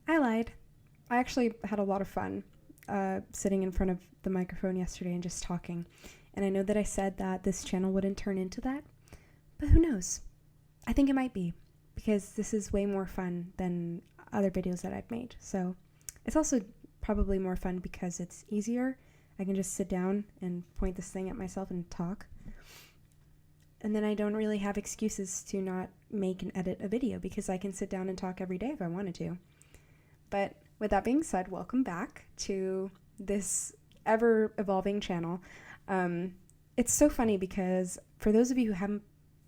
I lied. I actually had a lot of fun sitting in front of the microphone yesterday and just talking. And I know that I said that this channel wouldn't turn into that, but who knows? I think it might be, because this is way more fun than other videos that I've made. So it's also probably more fun because it's easier. I can just sit down and point this thing at myself and talk. And then I don't really have excuses to not make and edit a video because I can sit down and talk every day if I wanted to. But with that being said, welcome back to this ever-evolving channel. It's so funny because for those of you who haven't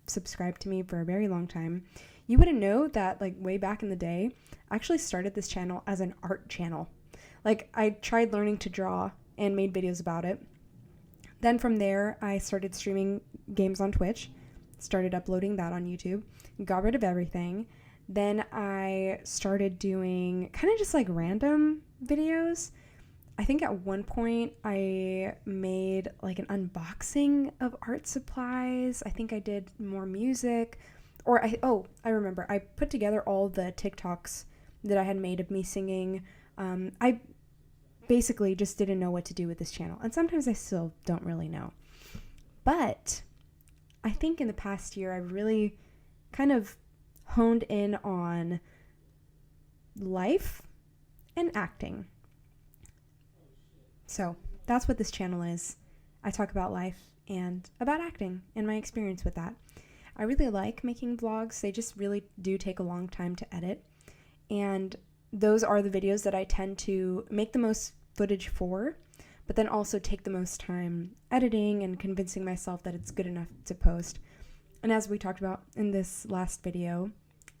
subscribed to me for a very long time, you wouldn't know that like way back in the day, I actually started this channel as an art channel. Like I tried learning to draw and made videos about it. Then from there, I started streaming games on Twitch, started uploading that on YouTube, got rid of everything. Then I started doing kind of just like random videos. I think at one point I made like an unboxing of art supplies. I think I did more music. I remember. I put together all the TikToks that I had made of me singing. I basically just didn't know what to do with this channel. And sometimes I still don't really know. But I think in the past year, I've really kind of honed in on life and acting. So that's what this channel is. I talk about life and about acting and my experience with that. I really like making vlogs. They just really do take a long time to edit. And those are the videos that I tend to make the most footage for, but then also take the most time editing and convincing myself that it's good enough to post. And as we talked about in this last video,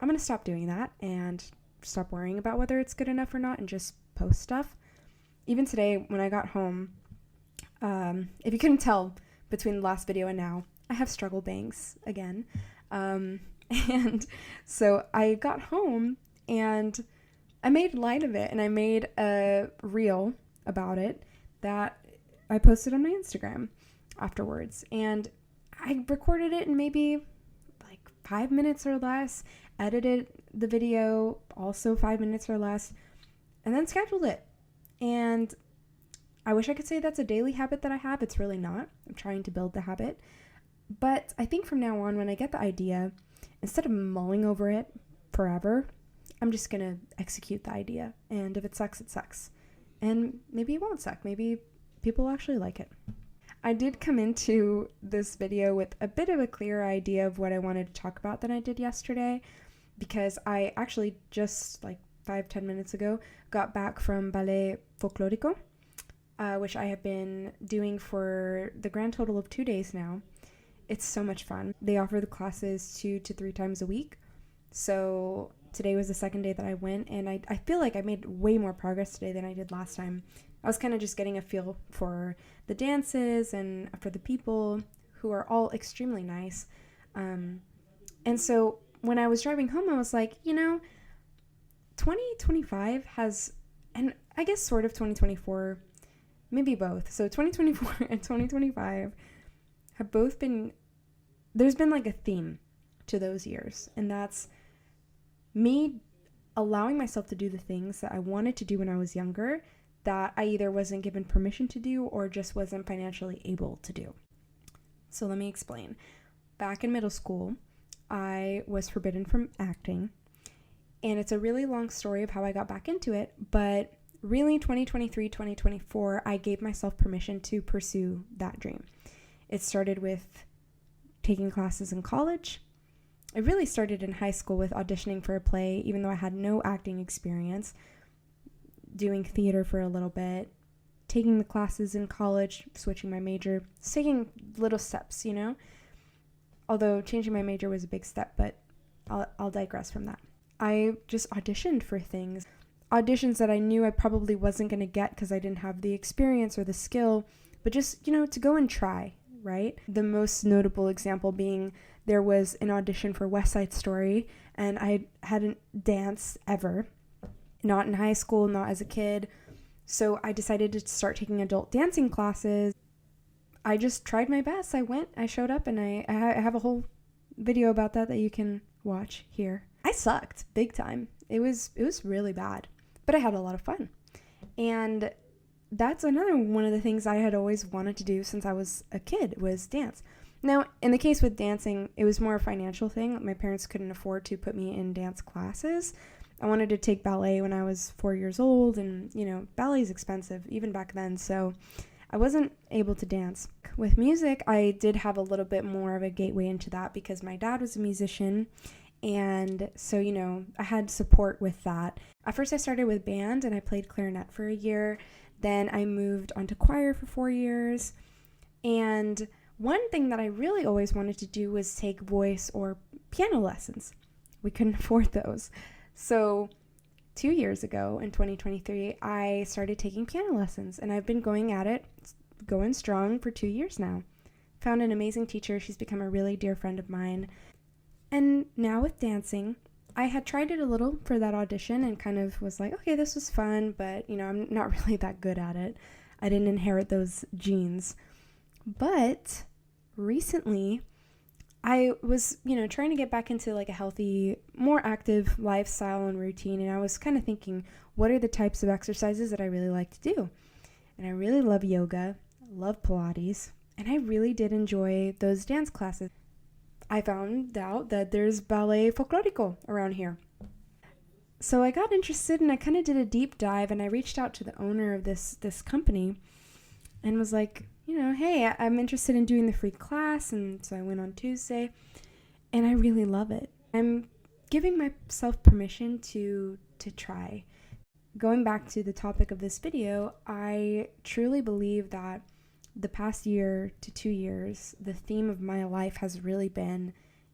I'm going to stop doing that and stop worrying about whether it's good enough or not and just post stuff. Even today, when I got home, if you couldn't tell between the last video and now, I have struggle bangs again. And so I got home and I made light of it and I made a reel about it that I posted on my Instagram afterwards. And I recorded it in maybe like 5 minutes or less, edited the video also 5 minutes or less, and then scheduled it. And I wish I could say that's a daily habit that I have. It's really not. I'm trying to build the habit. But I think from now on, when I get the idea, instead of mulling over it forever, I'm just going to execute the idea. And if it sucks, it sucks. And maybe it won't suck. Maybe people will actually like it. I did come into this video with a bit of a clearer idea of what I wanted to talk about than I did yesterday, because I actually just like 5-10 minutes ago got back from Ballet Folklorico, which I have been doing for the grand total of 2 days now. It's so much fun. They offer the classes 2 to 3 times a week. So today was the second day that I went, and I feel like I made way more progress today than I did last time. I was kind of just getting a feel for the dances and for the people, who are all extremely nice. And so when I was driving home, I was like, 2025 has, and I guess sort of 2024, maybe both. So 2024 and 2025 have both been, there's been like a theme to those years. And that's me allowing myself to do the things that I wanted to do when I was younger that I either wasn't given permission to do or just wasn't financially able to do. So let me explain. Back in middle school, I was forbidden from acting. And it's a really long story of how I got back into it. But really, 2023, 2024, I gave myself permission to pursue that dream. It started with taking classes in college. It really started in high school with auditioning for a play, even though I had no acting experience, doing theater for a little bit, taking the classes in college, switching my major, taking little steps, Although changing my major was a big step, but I'll digress from that. I just auditioned for things. Auditions that I knew I probably wasn't going to get because I didn't have the experience or the skill, but just, to go and try, right? The most notable example being there was an audition for West Side Story, and I hadn't danced ever, not in high school, not as a kid. So I decided to start taking adult dancing classes. I just tried my best. I went, I showed up, and I have a whole video about that you can watch here. I sucked big time. It was really bad. but I had a lot of fun. And that's another one of the things I had always wanted to do since I was a kid, was dance. Now, in the case with dancing, it was more a financial thing. My parents couldn't afford to put me in dance classes. I wanted to take ballet when I was 4 years old, and, ballet is expensive, even back then, so I wasn't able to dance. With music, I did have a little bit more of a gateway into that because my dad was a musician, and so, I had support with that. At first, I started with band, and I played clarinet for a year. Then I moved on to choir for 4 years, and one thing that I really always wanted to do was take voice or piano lessons. We couldn't afford those. So 2 years ago, in 2023, I started taking piano lessons, and I've been going at it, going strong for 2 years now. Found an amazing teacher. She's become a really dear friend of mine. And now with dancing, I had tried it a little for that audition and kind of was like, okay, this was fun, but, I'm not really that good at it. I didn't inherit those genes. But recently, I was, trying to get back into like a healthy, more active lifestyle and routine. And I was kind of thinking, what are the types of exercises that I really like to do? And I really love yoga, love Pilates, and I really did enjoy those dance classes. I found out that there's ballet folklorico around here. So I got interested and I kind of did a deep dive, and I reached out to the owner of this company and was like, hey, I'm interested in doing the free class. And so I went on Tuesday, and I really love it. I'm giving myself permission to try. Going back to the topic of this video, I truly believe that the past year to 2 years, the theme of my life has really been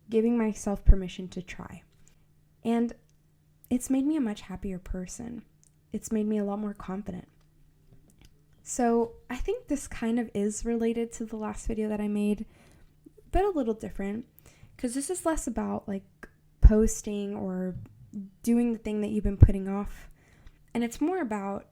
giving myself permission to try. And it's made me a much happier person. It's made me a lot more confident. So I think this kind of is related to the last video that I made, but a little different, because this is less about like posting or doing the thing that you've been putting off. And it's more about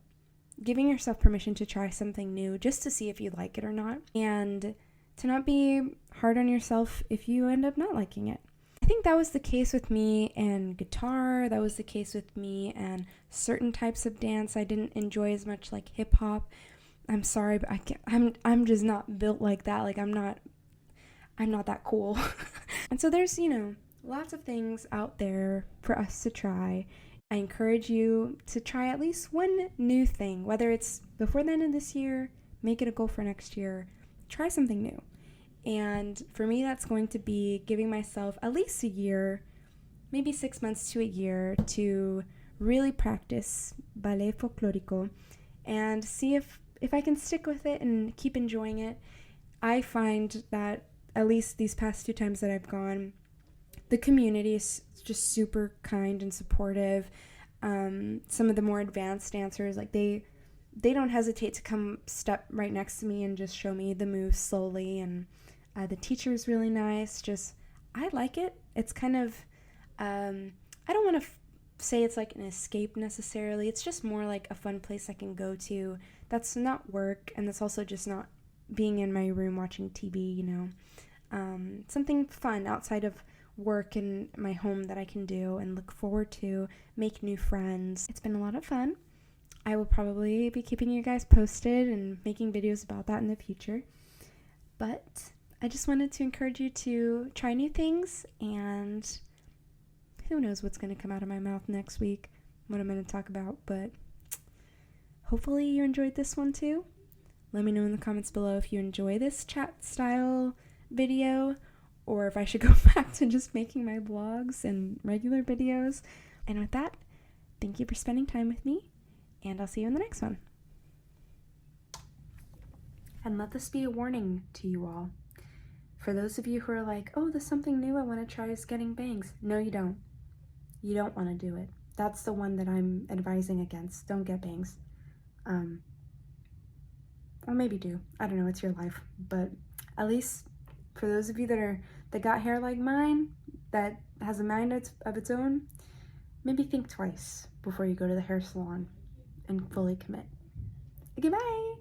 giving yourself permission to try something new just to see if you like it or not, and to not be hard on yourself if you end up not liking it. I think that was the case with me and guitar. That was the case with me and certain types of dance I didn't enjoy as much, like hip hop. I'm sorry, but I'm just not built like that. Like I'm not that cool. And so there's, lots of things out there for us to try. I encourage you to try at least one new thing, whether it's before the end of this year, make it a goal for next year, try something new. And for me, that's going to be giving myself at least a year, maybe 6 months to a year, to really practice ballet folklorico and see if I can stick with it and keep enjoying it. I find that at least these past 2 times that I've gone, the community is just super kind and supportive. Some of the more advanced dancers, like they don't hesitate to come step right next to me and just show me the moves slowly. And the teacher is really nice. I like it. It's kind of, I don't want to say it's like an escape necessarily. It's just more like a fun place I can go to. That's not work, and that's also just not being in my room watching TV, something fun outside of work in my home that I can do and look forward to, make new friends. It's been a lot of fun. I will probably be keeping you guys posted and making videos about that in the future. But I just wanted to encourage you to try new things, and who knows what's going to come out of my mouth next week, what I'm going to talk about, but hopefully you enjoyed this one too. Let me know in the comments below if you enjoy this chat style video, or if I should go back to just making my vlogs and regular videos. And with that, thank you for spending time with me, and I'll see you in the next one. And let this be a warning to you all. For those of you who are like, oh, there's something new I want to try is getting bangs. No, you don't. You don't want to do it. That's the one that I'm advising against. Don't get bangs. Or maybe do. I don't know, it's your life. But at least for those of you that got hair like mine, that has a mind of its own, maybe think twice before you go to the hair salon and fully commit. Goodbye!